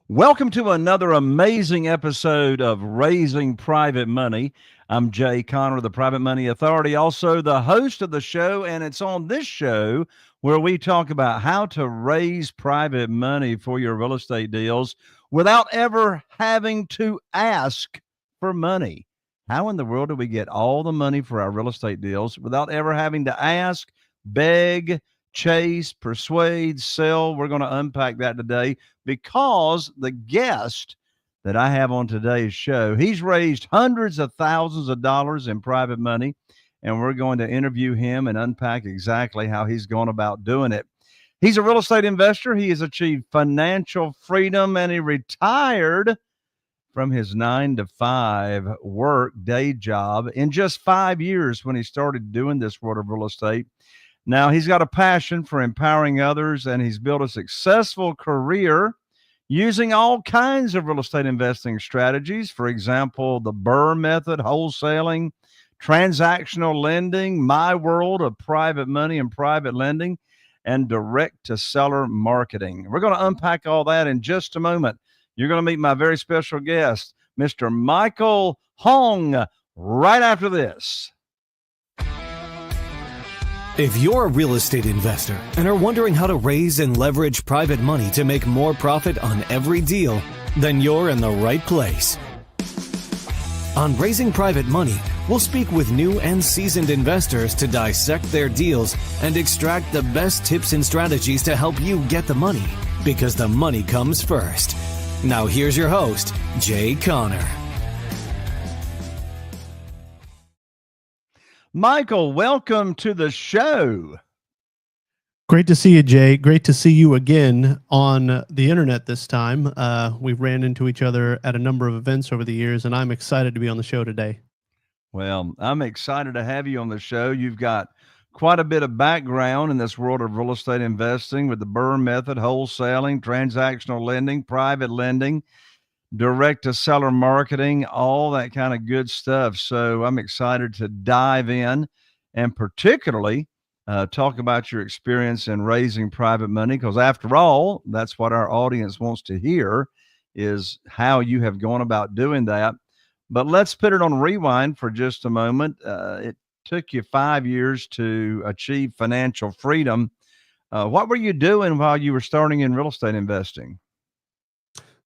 Welcome to another amazing episode of Raising Private Money. I'm Jay Connor, the Private Money Authority, also the host of the show. And it's on this show where we talk about how to raise private money for your real estate deals without ever having to ask for money. How in the world do we get all the money for our real estate deals without ever having to ask, beg, chase, persuade, sell? We're going to unpack that today because the guest that I have on today's show, he's raised hundreds of thousands of dollars in private money, and we're going to interview him and unpack exactly how he's gone about doing it. He's a real estate investor. He has achieved financial freedom, and he retired from his 9 to 5 work day job in just 5 years when he started doing this world of real estate. Now, he's got a passion for empowering others, and he's built a successful career using all kinds of real estate investing strategies. For example, the BRRRR method, wholesaling, transactional lending, my world of private money and private lending, and direct to seller marketing. We're going to unpack all that in just a moment. You're going to meet my very special guest, Mr. Michael Hoang, right after this. If you're a real estate investor and are wondering how to raise and leverage private money to make more profit on every deal, then you're in the right place. On Raising Private Money, we'll speak with new and seasoned investors to dissect their deals and extract the best tips and strategies to help you get the money, because the money comes first. Now here's your host, Jay Connor. Michael, welcome to the show. Great to see you, Jay. Great to see you again on the internet this time. We've ran into each other at a number of events over the years, and I'm excited to be on the show today. Well, I'm excited to have you on the show. You've got quite a bit of background in this world of real estate investing with the BRRRR method, wholesaling, transactional lending, private lending, direct to seller marketing, all that kind of good stuff. So I'm excited to dive in and particularly talk about your experience in raising private money, because after all, that's what our audience wants to hear, is how you have gone about doing that. But let's put it on rewind for just a moment. It took you 5 years to achieve financial freedom. What were you doing while you were starting in real estate investing?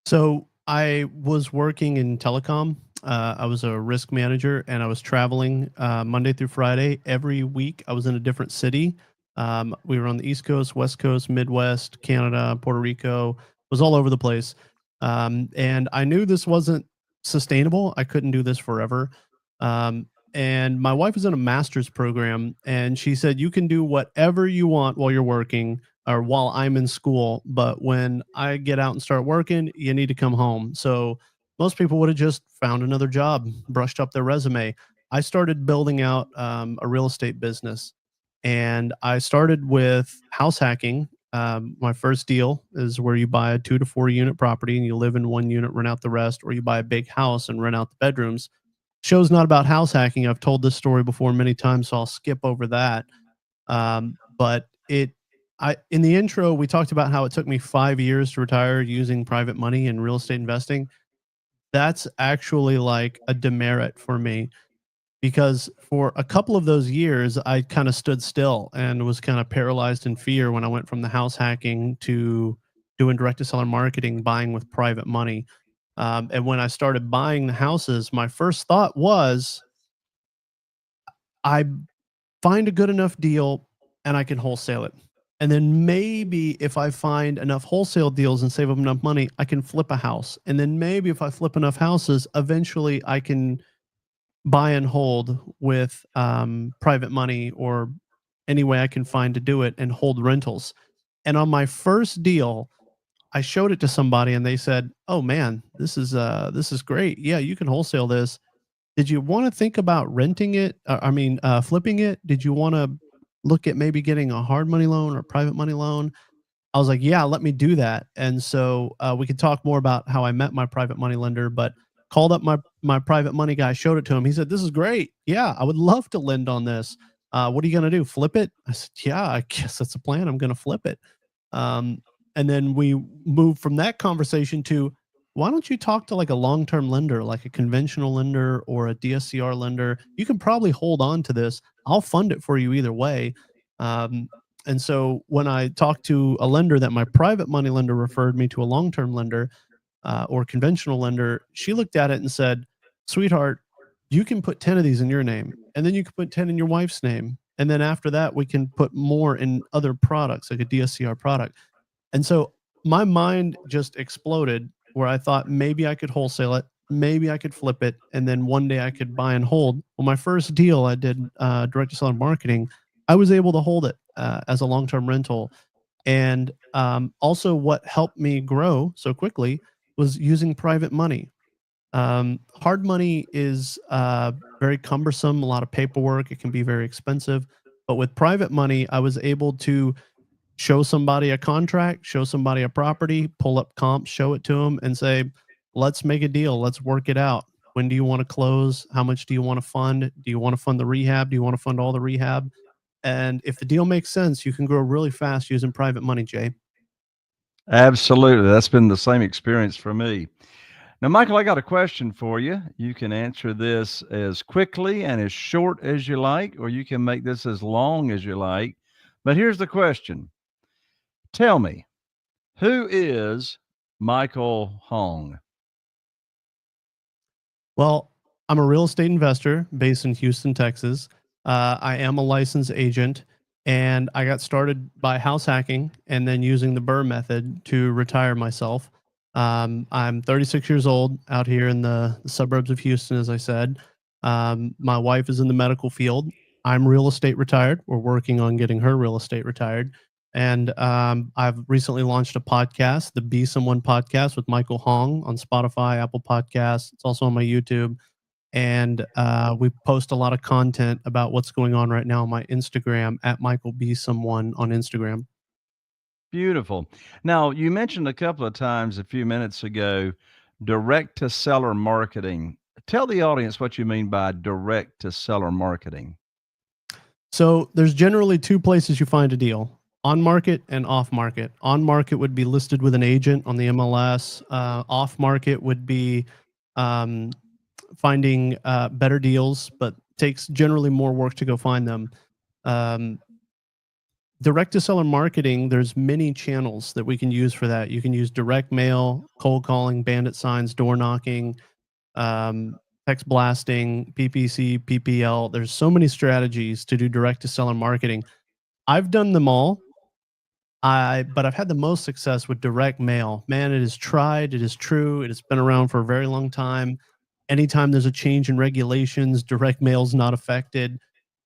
So I was working in telecom. I was a risk manager, and I was traveling Monday through Friday. Every week, I was in a different city. We were on the East Coast, West Coast, Midwest, Canada, Puerto Rico. Was all over the place. And I knew this wasn't sustainable. I couldn't do this forever. And my wife was in a master's program, and she said, you can do whatever you want while you're working or while I'm in school, but when I get out and start working, you need to come home. So most people would have just found another job, brushed up their resume. I started building out a real estate business, and I started with house hacking. My first deal is where you buy a 2 to 4 unit property and you live in one unit, rent out the rest, or you buy a big house and rent out the bedrooms. Show's not about house hacking. I've told this story before many times, so I'll skip over that. But in the intro, we talked about how it took me 5 years to retire using private money in real estate investing. That's actually like a demerit for me, because for a couple of those years, I kind of stood still and was kind of paralyzed in fear when I went from the house hacking to doing direct to seller marketing, buying with private money. And when I started buying the houses, my first thought was, I find a good enough deal and I can wholesale it. And then maybe if I find enough wholesale deals and save up enough money, I can flip a house. And then maybe if I flip enough houses, eventually I can buy and hold with private money or any way I can find to do it and hold rentals. And on my first deal, I showed it to somebody and they said, oh man, this is great. Yeah, you can wholesale this. Did you want to think about renting it? Flipping it? Did you want to look at maybe getting a hard money loan or private money loan? I was like, yeah, let me do that. And so we could talk more about how I met my private money lender, but called up my private money guy, showed it to him. He said, this is great. Yeah, I would love to lend on this. What are you going to do? Flip it? I said, yeah, I guess that's the plan. I'm going to flip it. And then we moved from that conversation to, why don't you talk to like a long-term lender, like a conventional lender or a DSCR lender? You can probably hold on to this. I'll fund it for you either way. Um, and so when I talked to a lender that my private money lender referred me to a long-term lender, or conventional lender, she looked at it and said, "Sweetheart, you can put 10 of these in your name, and then you can put 10 in your wife's name. And then after that, we can put more in other products, like a DSCR product." And so my mind just exploded where I thought maybe I could wholesale it, maybe I could flip it, and then one day I could buy and hold. Well, my first deal I did, direct to seller marketing, I was able to hold it as a long-term rental. And also, what helped me grow so quickly was using private money. Hard money is very cumbersome, a lot of paperwork. It can be very expensive. But with private money, I was able to show somebody a contract, show somebody a property, pull up comps, show it to them, and say, let's make a deal. Let's work it out. When do you want to close? How much do you want to fund? Do you want to fund the rehab? Do you want to fund all the rehab? And if the deal makes sense, you can grow really fast using private money, Jay. Absolutely. That's been the same experience for me. Now, Michael, I got a question for you. You can answer this as quickly and as short as you like, or you can make this as long as you like. But here's the question. Tell me, who is Michael Hoang? Well, I'm a real estate investor based in Houston, Texas. I am a licensed agent, and I got started by house hacking and then using the BRRRR method to retire myself. I'm 36 years old out here in the suburbs of Houston, as I said. My wife is in the medical field. I'm real estate retired. We're working on getting her real estate retired. And I've recently launched a podcast, the Be Someone podcast with Michael Hoang on Spotify, Apple Podcasts. It's also on my YouTube. And we post a lot of content about what's going on right now on my Instagram at Michael Be Someone on Instagram. Beautiful. Now, you mentioned a couple of times a few minutes ago direct to seller marketing. Tell the audience what you mean by direct to seller marketing. So there's generally two places you find a deal: on market and off market. On market would be listed with an agent on the MLS. Off market would be um, finding better deals, but takes generally more work to go find them. Um, Direct to seller marketing, there's many channels that we can use for that. You can use direct mail, cold calling, bandit signs, door knocking, um, text blasting, PPC, PPL. There's so many strategies to do direct to seller marketing. I've done them all. But I've had the most success with direct mail. Man, it is tried, it is true, it has been around for a very long time. Anytime there's a change in regulations, direct mail's not affected,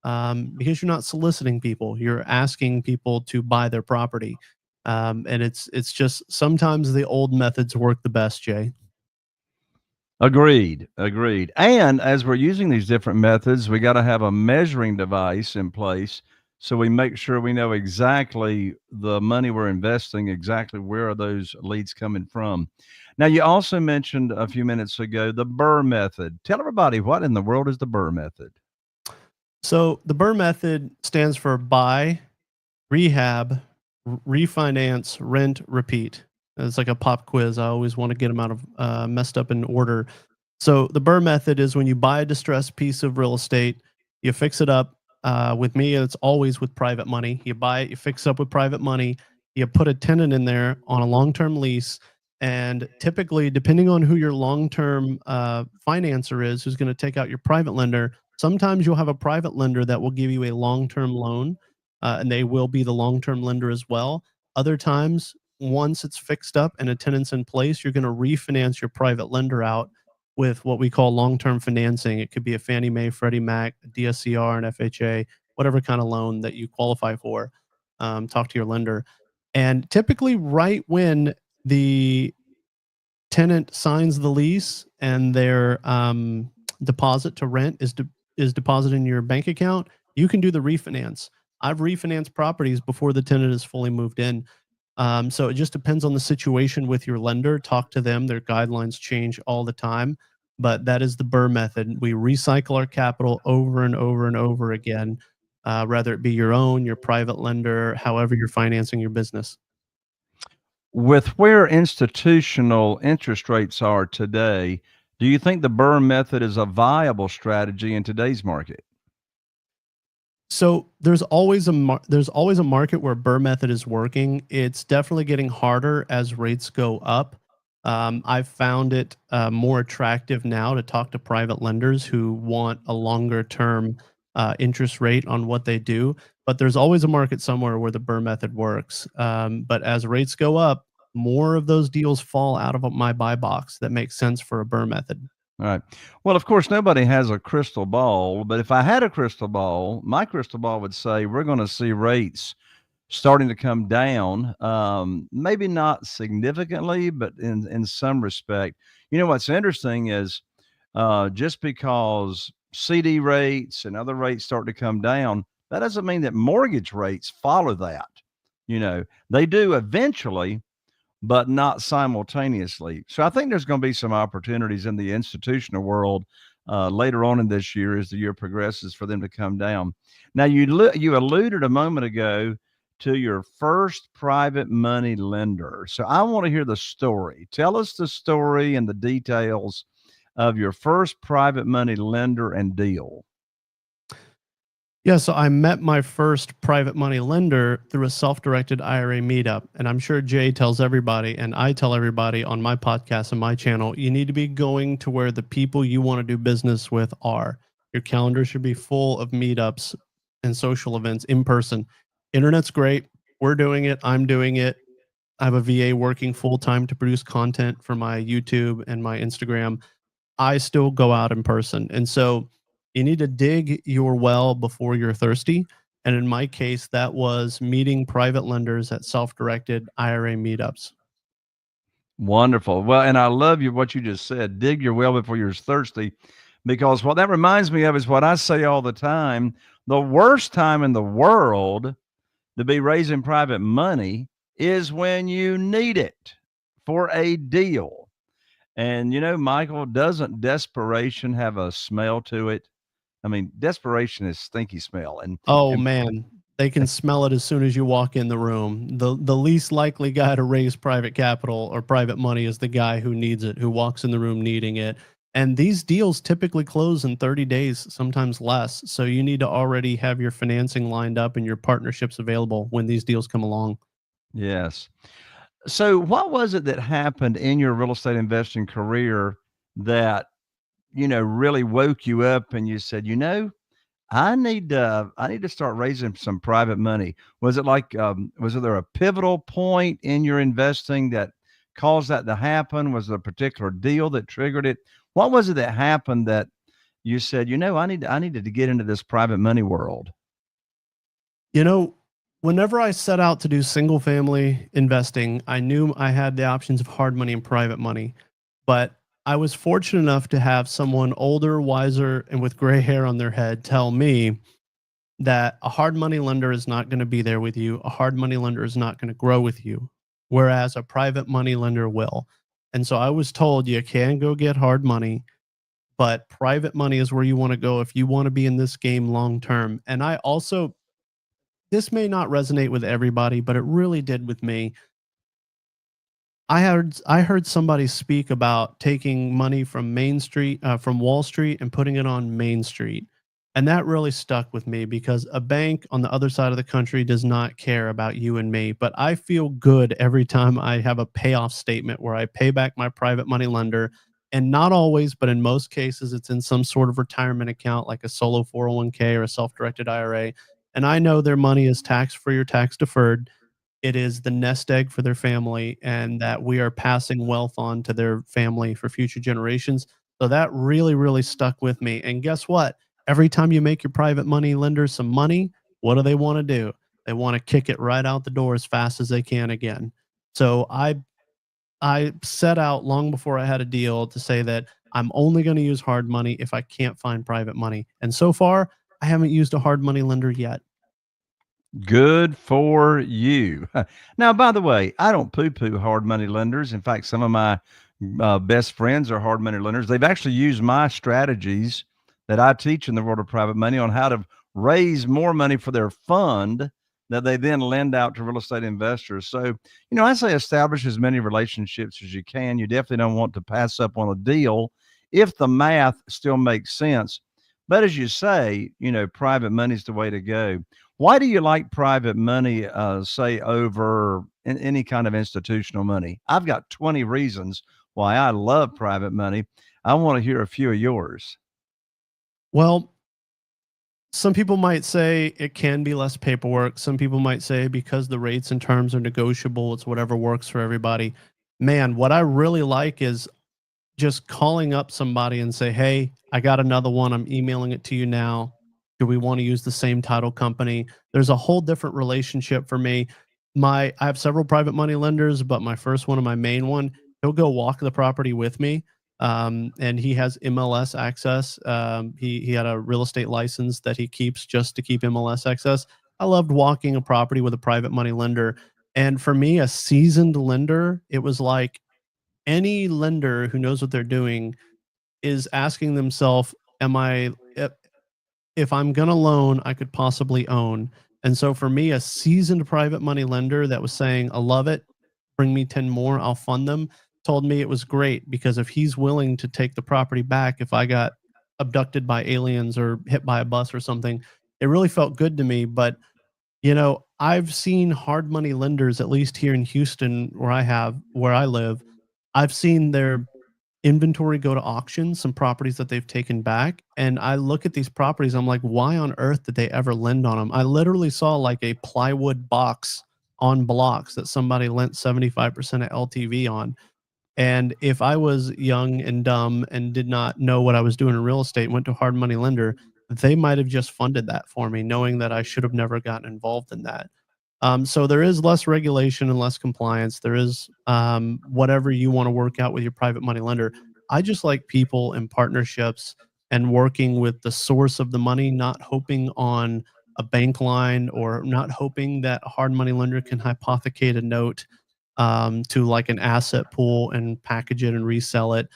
because you're not soliciting people. You're asking people to buy their property, and it's just sometimes the old methods work the best, Jay. Agreed. Agreed. And as we're using these different methods, we got to have a measuring device in place so we make sure we know exactly the money we're investing, exactly where are those leads coming from. Now, you also mentioned a few minutes ago the BRRRR method. Tell everybody, what in the world is the BRRRR method? So the BRRRR method stands for buy, rehab, refinance, rent, repeat. It's like a pop quiz. I always want to get them out of messed up in order. So the BRRRR method is when you buy a distressed piece of real estate, you fix it up. With me, it's always with private money. You buy it, you fix it up with private money. You put a tenant in there on a long-term lease, and typically, depending on who your long-term financer is, who's going to take out your private lender, sometimes you'll have a private lender that will give you a long-term loan, and they will be the long-term lender as well. Other times, once it's fixed up and a tenant's in place, you're going to refinance your private lender out with what we call long-term financing. It could be a Fannie Mae, Freddie Mac, a DSCR, an FHA, whatever kind of loan that you qualify for. Talk to your lender. And typically, right when the tenant signs the lease and their deposit to rent is deposited in your bank account, you can do the refinance. I've refinanced properties before the tenant is fully moved in. So it just depends on the situation with your lender. Talk to them. Their guidelines change all the time, but that is the BRRRR method. We recycle our capital over and over and over again, whether it be your own, your private lender, however you're financing your business. With where institutional interest rates are today, do you think the BRRRR method is a viable strategy in today's market? So there's always a market where BRRRR method is working. It's definitely getting harder as rates go up. I've found it more attractive now to talk to private lenders who want a longer term interest rate on what they do. But there's always a market somewhere where the BRRRR method works. But as rates go up, more of those deals fall out of my buy box that makes sense for a BRRRR method. All right. Well, of course, nobody has a crystal ball, but if I had a crystal ball, my crystal ball would say we're going to see rates starting to come down, maybe not significantly, but in some respect. What's interesting is just because CD rates and other rates start to come down, that doesn't mean that mortgage rates follow that. They do eventually, but not simultaneously. So I think there's going to be some opportunities in the institutional world later on in this year as the year progresses for them to come down. Now, you alluded a moment ago to your first private money lender. So I want to hear the story. Tell us the story and the details of your first private money lender and deal. Yeah, so I met my first private money lender through a self-directed IRA meetup. And I'm sure Jay tells everybody, and I tell everybody on my podcast and my channel, you need to be going to where the people you want to do business with are. Your calendar should be full of meetups and social events in person. Internet's great. We're doing it. I'm doing it. I have a VA working full time to produce content for my YouTube and my Instagram. I still go out in person. And so you need to dig your well before you're thirsty. And in my case, that was meeting private lenders at self directed IRA meetups. Wonderful. Well, and I love what you just said. Dig your well before you're thirsty, because what that reminds me of is what I say all the time. The worst time in the world to be raising private money is when you need it for a deal. And Michael, doesn't desperation have a smell to it? I mean, desperation is stinky smell. And Oh and man, they can smell it as soon as you walk in the room. The least likely guy to raise private capital or private money is the guy who needs it, who walks in the room needing it. And these deals typically close in 30 days, sometimes less. So you need to already have your financing lined up and your partnerships available when these deals come along. yes. So what was it that happened in your real estate investing career that, really woke you up and you said, I need to start raising some private money. Was it like was there a pivotal point in your investing that caused that to happen? Was there a particular deal that triggered it? What was it that happened that you said, I needed to get into this private money world? You know, whenever I set out to do single family investing, I knew I had the options of hard money and private money. But I was fortunate enough to have someone older, wiser, and with gray hair on their head tell me that a hard money lender is not going to be there with you. A hard money lender is not going to grow with you, whereas a private money lender will. And so I was told you can go get hard money, but private money is where you want to go if you want to be in this game long term. And I also, this may not resonate with everybody, but it really did with me. I heard somebody speak about taking money from Main Street, from Wall Street, and putting it on Main Street, and that really stuck with me because a bank on the other side of the country does not care about you and me. But I feel good every time I have a payoff statement where I pay back my private money lender, and not always, but in most cases, it's in some sort of retirement account like a solo 401k or a self-directed IRA, and I know their money is tax free or tax deferred. It is the nest egg for their family and that we are passing wealth on to their family for future generations. So that really, really stuck with me. And guess what? Every time you make your private money lender some money, what do they want to do? They want to kick it right out the door as fast as they can again. So I set out long before I had a deal to say that I'm only going to use hard money if I can't find private money. And so far, I haven't used a hard money lender yet. Good for you. Now, by the way, I don't poo-poo hard money lenders. In fact, some of my best friends are hard money lenders. They've actually used my strategies that I teach in the world of private money on how to raise more money for their fund that they then lend out to real estate investors. So, I say establish as many relationships as you can. You definitely don't want to pass up on a deal if the math still makes sense. But as you say, private money is the way to go. Why do you like private money, say, over any kind of institutional money? I've got 20 reasons why I love private money. I want to hear a few of yours. Well, some people might say it can be less paperwork. Some people might say because the rates and terms are negotiable, it's whatever works for everybody. Man, what I really like is just calling up somebody and say, "Hey, I got another one. I'm emailing it to you now. Do we want to use the same title company?" There's a whole different relationship for me. I have several private money lenders, but my first one and my main one, he'll go walk the property with me. And he has MLS access. He had a real estate license that he keeps just to keep MLS access. I loved walking a property with a private money lender. And for me, a seasoned lender, it was like any lender who knows what they're doing is asking themselves, am I if I'm gonna loan, I could possibly own. And so for me, a seasoned private money lender that was saying, I love it, bring me 10 more, I'll fund them, told me it was great because if he's willing to take the property back if I got abducted by aliens or hit by a bus or something, it really felt good to me. But I've seen hard money lenders, at least here in Houston, where I live, I've seen their inventory go to auction, some properties that they've taken back. And I look at these properties, I'm like, why on earth did they ever lend on them? I literally saw like a plywood box on blocks that somebody lent 75% of LTV on. And if I was young and dumb and did not know what I was doing in real estate, went to a hard money lender, they might have just funded that for me, knowing that I should have never gotten involved in that. So there is less regulation and less compliance. There is whatever you want to work out with your private money lender. I just like people and partnerships and working with the source of the money, not hoping on a bank line or not hoping that a hard money lender can hypothecate a note to like an asset pool and package it and resell it.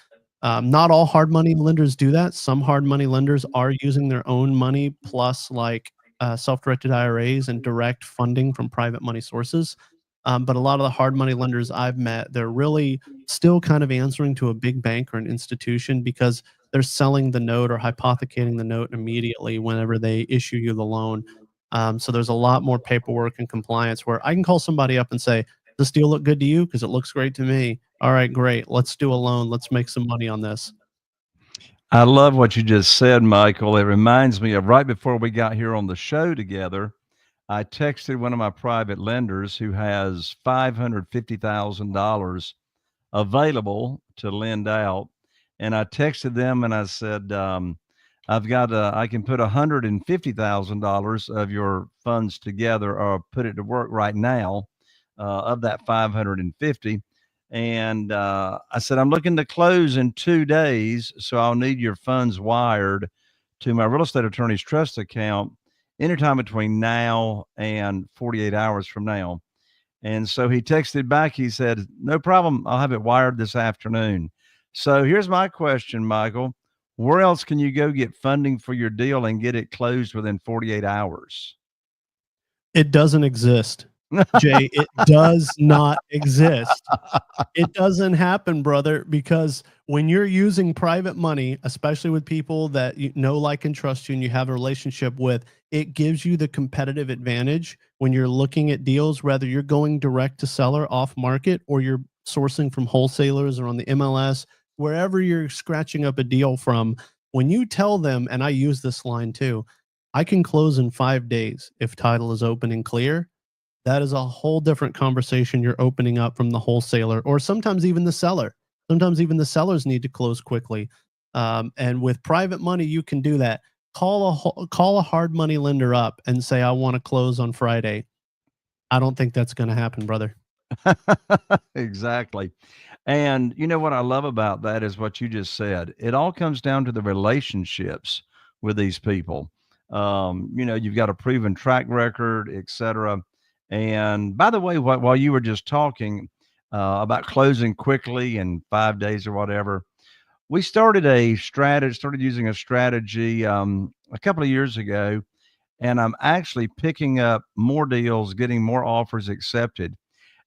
Not all hard money lenders do that. Some hard money lenders are using their own money plus like self-directed IRAs and direct funding from private money sources. But a lot of the hard money lenders I've met, they're really still kind of answering to a big bank or an institution because they're selling the note or hypothecating the note immediately whenever they issue you the loan. So there's a lot more paperwork and compliance where I can call somebody up and say, "This deal look good to you? Because it looks great to me." All right, great. Let's do a loan. Let's make some money on this. I love what you just said, Michael. It reminds me of right before we got here on the show together, I texted one of my private lenders who has $550,000 available to lend out. And I texted them and I said, I can put $150,000 of your funds together or put it to work right now of that 550. And I said, I'm looking to close in 2 days. So I'll need your funds wired to my real estate attorney's trust account anytime between now and 48 hours from now. And so he texted back. He said, no problem. I'll have it wired this afternoon. So here's my question, Michael. Where else can you go get funding for your deal and get it closed within 48 hours? It doesn't exist. Jay, it does not exist. It doesn't happen, brother, because when you're using private money, especially with people that you know, like, and trust you and you have a relationship with, it gives you the competitive advantage when you're looking at deals, whether you're going direct to seller off market or you're sourcing from wholesalers or on the MLS, wherever you're scratching up a deal from. When you tell them, and I use this line too, I can close in 5 days if title is open and clear. That is a whole different conversation you're opening up from the wholesaler or sometimes even the seller. Sometimes even the sellers need to close quickly. And with private money, you can do that. Call a hard money lender up and say, I want to close on Friday. I don't think that's going to happen, brother. Exactly. And you know what I love about that is what you just said. It all comes down to the relationships with these people. You've got a proven track record, et cetera. And by the way, while you were just talking about closing quickly in 5 days or whatever, we started using a strategy a couple of years ago. and I'm actually picking up more deals, getting more offers accepted.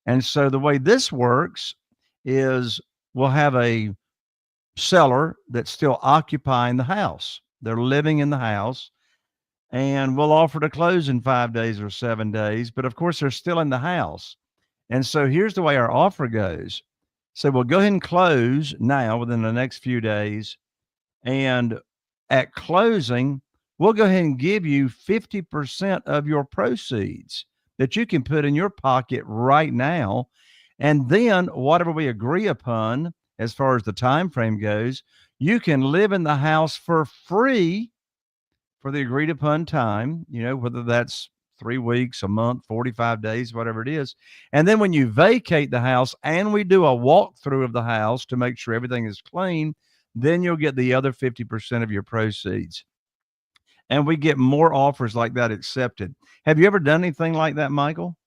And so the way this works is we'll have a seller that's still occupying the house. They're living in the house, and we'll offer to close in 5 days or 7 days. But of course, they're still in the house. And so here's the way our offer goes. So we'll go ahead and close now within the next few days. And at closing, we'll go ahead and give you 50% of your proceeds that you can put in your pocket right now. And then whatever we agree upon as far as the time frame goes, you can live in the house for free for the agreed upon time, whether that's 3 weeks, a month, 45 days, whatever it is. And then when you vacate the house and we do a walkthrough of the house to make sure everything is clean, then you'll get the other 50% of your proceeds. And we get more offers like that accepted. Have you ever done anything like that, Michael?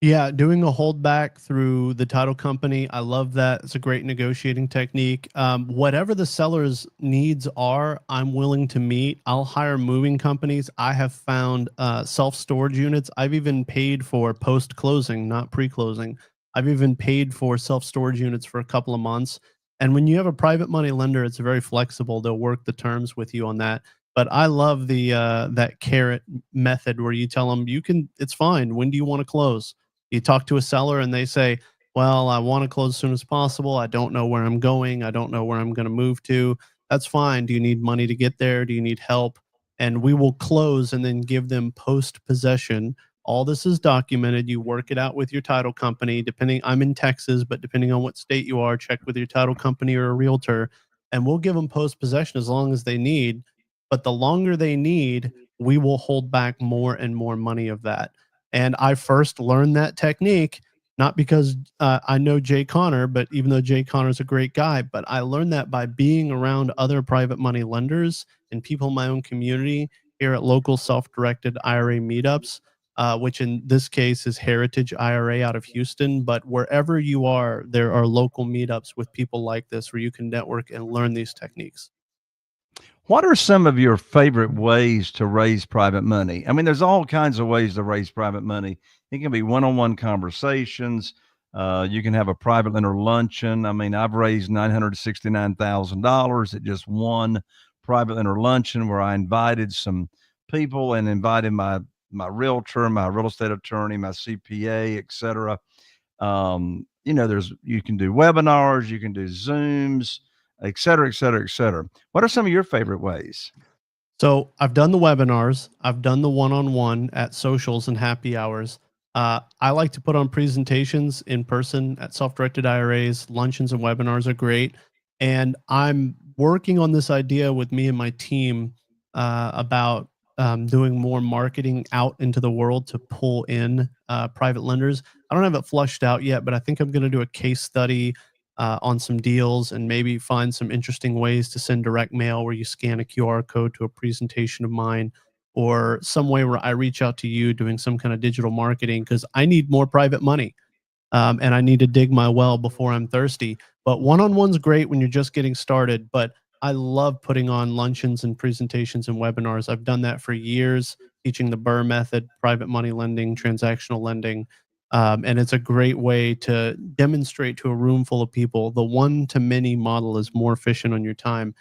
Yeah, doing a holdback through the title company, I love that. It's a great negotiating technique. Whatever the seller's needs are, I'm willing to meet. I'll hire moving companies. I have found self-storage units. I've even paid for post-closing, not pre-closing. I've even paid for self-storage units for a couple of months. And when you have a private money lender, it's very flexible. They'll work the terms with you on that. But I love the that carrot method where you tell them it's fine. When do you want to close? You talk to a seller and they say, well, I want to close as soon as possible. I don't know where I'm going. I don't know where I'm going to move to. That's fine. Do you need money to get there? Do you need help? And we will close and then give them post possession. All this is documented. You work it out with your title company. I'm in Texas, but depending on what state you are, check with your title company or a realtor. And we'll give them post possession as long as they need. But the longer they need, we will hold back more and more money of that. And I first learned that technique, not because I know Jay Connor, but even though Jay Connor's a great guy, but I learned that by being around other private money lenders and people in my own community here at local self-directed IRA meetups, which in this case is Heritage IRA out of Houston. But wherever you are, there are local meetups with people like this where you can network and learn these techniques. What are some of your favorite ways to raise private money? I mean, there's all kinds of ways to raise private money. It can be one-on-one conversations. You can have a private lender luncheon. I mean, I've raised $969,000 at just one private lender luncheon where I invited some people and invited my realtor, my real estate attorney, my CPA, et cetera. You can do webinars, you can do Zooms, et cetera, et cetera, et cetera. What are some of your favorite ways? So I've done the webinars. I've done the one-on-one at socials and happy hours. I like to put on presentations in person at self-directed IRAs. Luncheons and webinars are great. And I'm working on this idea with me and my team about doing more marketing out into the world to pull in private lenders. I don't have it flushed out yet, but I think I'm going to do a case study on some deals and maybe find some interesting ways to send direct mail where you scan a QR code to a presentation of mine, or some way where I reach out to you doing some kind of digital marketing because I need more private money. And I need to dig my well before I'm thirsty. But one-on-one's great when you're just getting started. But I love putting on luncheons and presentations and webinars. I've done that for years, teaching the BRRRR method, private money lending, transactional lending. And it's a great way to demonstrate to a room full of people. The one-to-many model is more efficient on your time.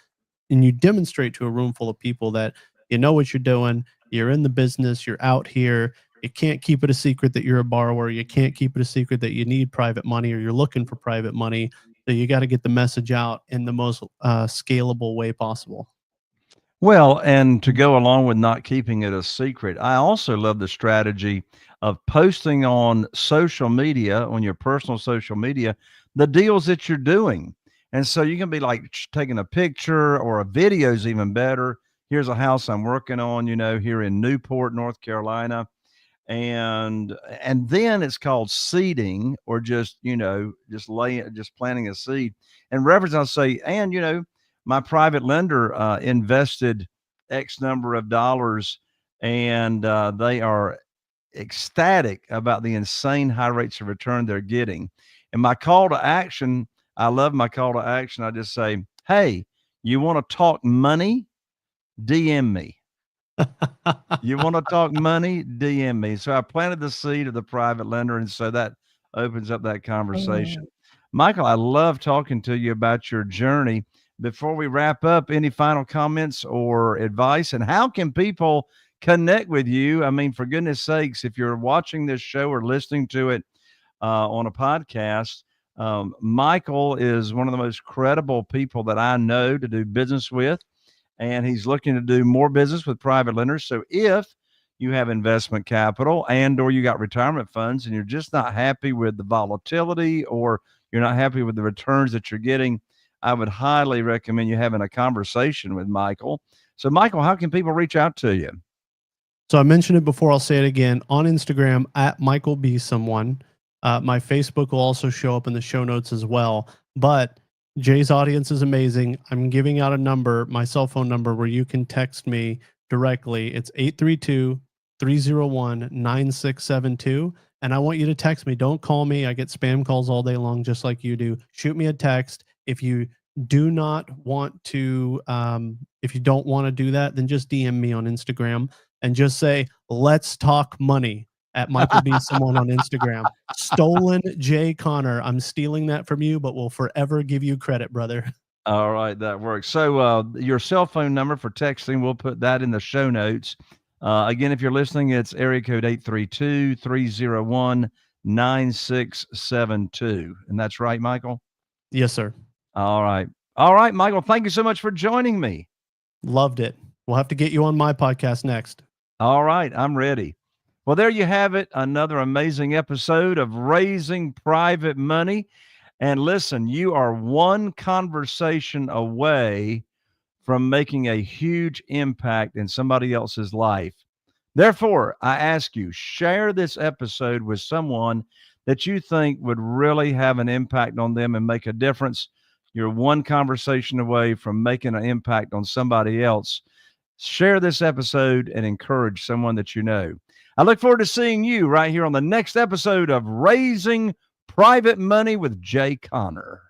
And you demonstrate to a room full of people that you know what you're doing, you're in the business, you're out here. You can't keep it a secret that you're a borrower. You can't keep it a secret that you need private money or you're looking for private money. So you got to get the message out in the most scalable way possible. Well, and to go along with not keeping it a secret, I also love the strategy of posting on social media, on your personal social media, the deals that you're doing. And so you can be like taking a picture, or a video is even better. Here's a house I'm working on, here in Newport, North Carolina. And then it's called seeding, or just planting a seed. And reference, I'll say, and my private lender invested X number of dollars, and they are ecstatic about the insane high rates of return they're getting. And my call to action, I love my call to action. I just say, hey, you want to talk money? DM me. You want to talk money? DM me. So I planted the seed of the private lender, and so that opens up that conversation. Michael, I love talking to you about your journey. Before we wrap up, any final comments or advice? And how can people connect with you? I mean, for goodness sakes, if you're watching this show or listening to it on a podcast, Michael is one of the most credible people that I know to do business with, and he's looking to do more business with private lenders. So if you have investment capital and or you got retirement funds and you're just not happy with the volatility or you're not happy with the returns that you're getting, I would highly recommend you having a conversation with Michael. So Michael, how can people reach out to you? So I mentioned it before, I'll say it again, on Instagram at Michael B. Someone. My Facebook will also show up in the show notes as well. But Jay's audience is amazing. I'm giving out a number, my cell phone number, where you can text me directly. It's 832-301-9672. And I want you to text me. Don't call me. I get spam calls all day long, just like you do. Shoot me a text. If you do not want to, if you don't want to do that, then just DM me on Instagram and just say, let's talk money. At Michael B. Someone on Instagram. Stolen Jay Connor. I'm stealing that from you, but will forever give you credit, brother. All right, that works. So your cell phone number for texting, we'll put that in the show notes. Again, if you're listening, it's area code 832-301-9672. And that's right, Michael? Yes, sir. All right. All right, Michael, thank you so much for joining me. Loved it. We'll have to get you on my podcast next. All right, I'm ready. Well, there you have it. Another amazing episode of Raising Private Money. And listen, you are one conversation away from making a huge impact in somebody else's life. Therefore, I ask you, share this episode with someone that you think would really have an impact on them and make a difference. You're one conversation away from making an impact on somebody else. Share this episode and encourage someone that you know. I look forward to seeing you right here on the next episode of Raising Private Money with Jay Connor.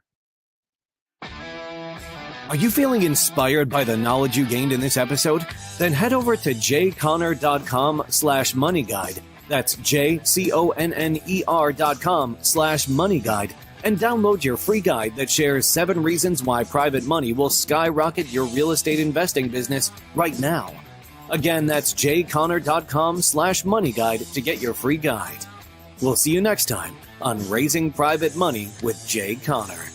Are you feeling inspired by the knowledge you gained in this episode? Then head over to jayconner.com/moneyguide. That's JCONNER.com/moneyguide and download your free guide that shares 7 reasons why private money will skyrocket your real estate investing business right now. Again, that's jayconner.com/moneyguide to get your free guide. We'll see you next time on Raising Private Money with Jay Connor.